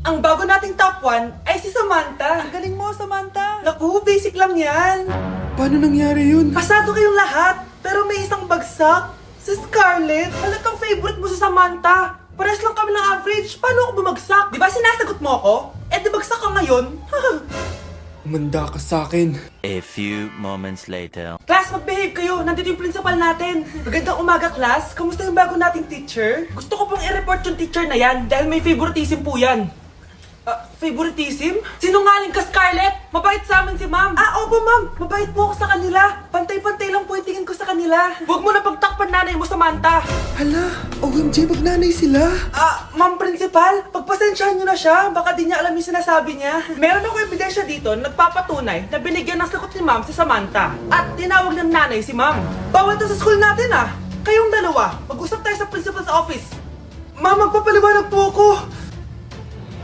Ang bago nating top 1 ay si Samantha. Ang galing mo, Samantha. Naku, basic lang yan. Paano nangyari yun? Pasado kayong lahat, pero may isang bagsak. Si Scarlett, halatang favorite mo si Samantha. Pares lang kami ng average. Paano ako bumagsak? Di ba sinasagot mo ako? Eh, di bagsak ka ngayon? Umanda ka sa akin. A few moments later. Class, mag-behave kayo. Nandito yung principal natin. Magandang umaga, class. Kamusta yung bago nating teacher? Gusto ko pong i-report yung teacher na yan dahil may favoritism po yan. Favoritism? Sinungaling ka, Scarlett! Mabait sa amin si ma'am. Opo, ma'am. Mabait po ako sa kanila. Pantay-pantay lang po yung tingin ko sa kanila. Huwag mo na pagtakpan nanay mo, Samantha. Hala, OMG, magnanay sila. Ma'am principal, pagpasensyahan niyo na siya. Baka di niya alam yung sinasabi niya. Meron ako ebidensya dito na nagpapatunay na binigyan ng sagot ni ma'am si Samantha. At tinawag ng nanay si ma'am. Bawal to sa school natin Kayong dalawa, mag-usap tayo sa principal's office. Ma'am, magpapaliwanag po ako.